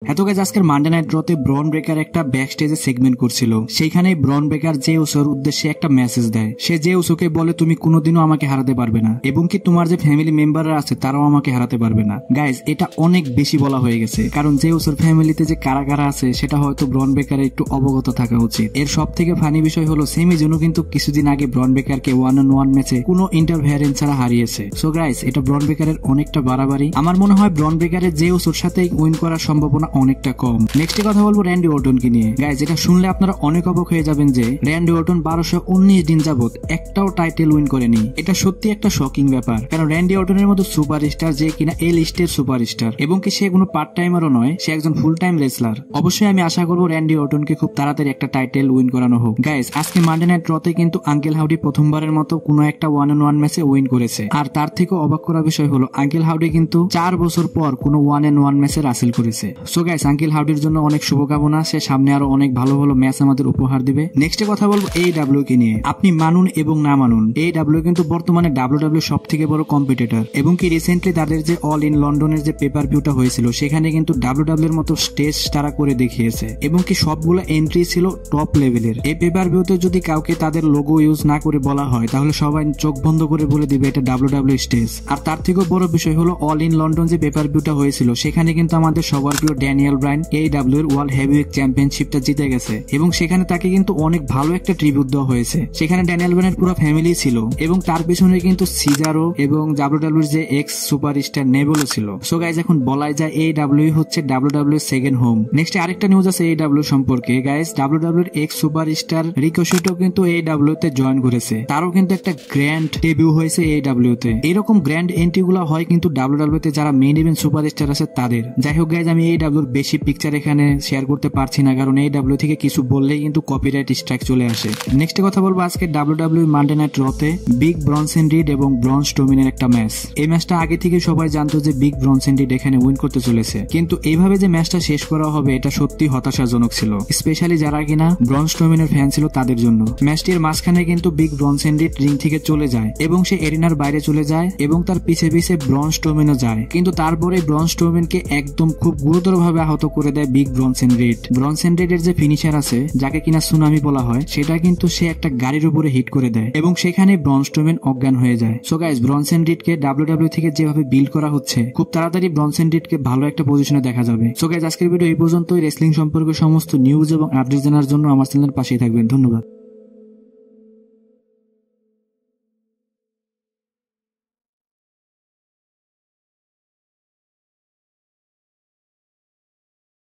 এত গাইজ আজকের Monday night ড্রতে ব্রন breaker একটা ব্যাক স্টেজে সেগমেন্ট করছিল। সেইখানে ব্রন ব্রেকার জে উসোর উদ্দেশ্যে একটা মেসেজ দেয়। সে জে উসোকে বলে তুমি কোনোদিনও আমাকে হারাতে পারবে না এবং কি তোমার যে ফ্যামিলি মেম্বাররা আছে তারাও আমাকে হারাতে পারবে না। গাইজ এটা অনেক বেশি বলা হয়ে গেছে, কারণ জে উসোর ফ্যামিলিতে যে কারা কারা আছে সেটা হয়তো ব্রন ব্রেকারের একটু অবগত থাকা উচিত। এর সব থেকে ফানি বিষয় হলো সেমি জুনও কিন্তু কিছুদিন আগে ব্রন ব্রেকারকে 1-on-1 ম্যাচে কোনো ইন্টারফেয়ারেন্স ছাড়া হারিয়েছে। সো গাইজ এটা ব্রন ব্রেকারের অনেকটা বাড়াবাড়ি। আমার মনে হয় ব্রন ব্রেকারের জে উসোর সাথে উইন করার সম্ভাবনা অনেকটা কম। নেক্সট কথা বলবো র্যান্ডি অর্টনকে নিয়ে। গাইজ এটা শুনলে আপনারা অনেক অবাক হয়ে যাবেন যে র্যান্ডি অর্টন 1219 দিন যাবত একটাও টাইটেল উইন করেনি। এটা সত্যি একটা শকিং ব্যাপার, কারণ র্যান্ডি অর্টনের মতো সুপারস্টার যে কিনা এ লিস্টের সুপারস্টার এবং কি সে কোনো পার্ট টাইমারও নয়, সে একজন ফুল টাইম রেসলার। অবশ্যই আমি আশা করবো র্যান্ডি অর্টনকে খুব তাড়াতাড়ি একটা টাইটেল উইন করানো হোক। গাইজ আজকে মানডে নাইট ড্রতে কিন্তু আঙ্কেল হাউডি প্রথমবারের মতো কোনো একটা 1-on-1 ম্যাচে উইন করেছে। আর তার থেকে অবাক করা বিষয় হলো আঙ্কেল হাউডি কিন্তু 4 বছর পর কোনো 1-on-1 ম্যাচে হাসিল করেছে। সো গাইজ আঙ্কেল হাউডির জন্য অনেক শুভকামনা, সে সামনে আরো অনেক ভালো ভালো ম্যাচ আমাদের উপহার দিবে। নেক্সট কথা বলবো AEW কে নিয়ে। আপনি মানুন এবং না মানুন, AEW কিন্তু বর্তমানে WWE সব থেকে বড় কম্পিটিটর এবং কি রিসেন্টলি তাদের যে অল ইন লন্ডনের যে পেপার ভিউটা হয়েছিল সেখানে কিন্তু WWE এর মতো স্টেজ তারা করে দেখিয়েছে এবং কি সবগুলো এন্ট্রি ছিল টপ লেভেলের। এই পেপার ভিউতে যদি কাউকে তাদের লোগো ইউজ না করে বলা হয় তাহলে সবাই চোখ বন্ধ করে বলে দিবে এটা WWE স্টেজ। আর তার থেকেও বড় বিষয় হলো অল ইন লন্ডন যে পেপার ভিউটা হয়েছিল সেখানে কিন্তু আমাদের সবার প্রিয় ড্যানিয়েল ব্রায়ান AEW এর ওয়ার্ল্ড হেভিওয়েট চ্যাম্পিয়নশিপটা জিতে গেছে এবং সেখানে তাকে কিন্তু অনেক ভালো একটা ট্রিবিউট দেওয়া হয়েছে। সেখানে ড্যানিয়েল ব্রায়ানের পুরো ফ্যামিলি ছিল এবং তার পিছনে কিন্তু সিজারো এবং WWE যে এক্স সুপারস্টার নেভেলও ছিল। সো গাইজ এখন বলাই যায় AEW হচ্ছে WWE এর সেকেন্ড হোম। নেক্সট আরেকটা নিউজ আছে AEW সম্পর্কে। গাইজ WWE এর এক্স সুপারস্টার রিকোশেটও কিন্তু AEW তে জয়েন করেছে। তারও কিন্তু একটা গ্র্যান্ড ডেবিউ হয়েছে AEW তে। এরকম গ্র্যান্ড এন্ট্রি গুলো হয় কিন্তু WWE তে যারা মেইন ইভেন্ট সুপারস্টার আছে তাদের। যাই হোক গাইজ আমি AEW এর বেশি পিকচার এখানে শেয়ার করতে পারছি না, কারণ AEW থেকে কিছু বললেই কিন্তু কপিরাইট স্ট্রাইক চলে আসে। নেক্সট কথা বলবো আজকে WWE মানডে নাইট রতে বিগ ব্রনসন রিড এবং ব্রন স্ট্রোম্যানের একটা ম্যাচ। এই ম্যাচটা আগে থেকে সবাই জানতো যে বিগ ব্রনসন রিড এখানে উইন করতে চলেছে, কিন্তু এইভাবে যে ম্যাচটা শেষ করা হবে এটা সত্যি হতাশাজনক ছিল, স্পেশালি যারা কিনা ব্রন স্ট্রোম্যানের ফ্যান ছিল তাদের জন্য। ম্যাচটির মাঝখানে কিন্তু বিগ ব্রনসন রিড রিং থেকে চলে যায় এবং সে এরিনার বাইরে চলে যায় এবং তার পিছে পিছে ব্রন স্ট্রোম্যানও যায়, কিন্তু তারপরে ব্রন স্ট্রোম্যানকে একদম খুব গুরুতরভাবে আহত করে দেয় big Bronson read. Bronson read এর যে ফিনিশার আছে যাকে কিনা সুনামি বলা হয় সেটা কিন্তু সে একটা গাড়ির উপরে হিট করে দেয় এবং সেখানে ব্রন স্ট্রোম্যান অজ্ঞান হয়ে যায়। সো গাইজ ব্রনসন রিডকে WWE থেকে যেভাবে বিল্ড করা হচ্ছে খুব তাড়াতাড়ি ব্রনসন রিডকে ভালো একটা পজিশনে দেখা যাবে। সো গাইজ আজকের ভিডিও এই পর্যন্তই। রেসলিং সম্পর্কে সমস্ত নিউজ এবং আপডেট জানার জন্য আমার চ্যানেলের পাশেই থাকবেন। ধন্যবাদ।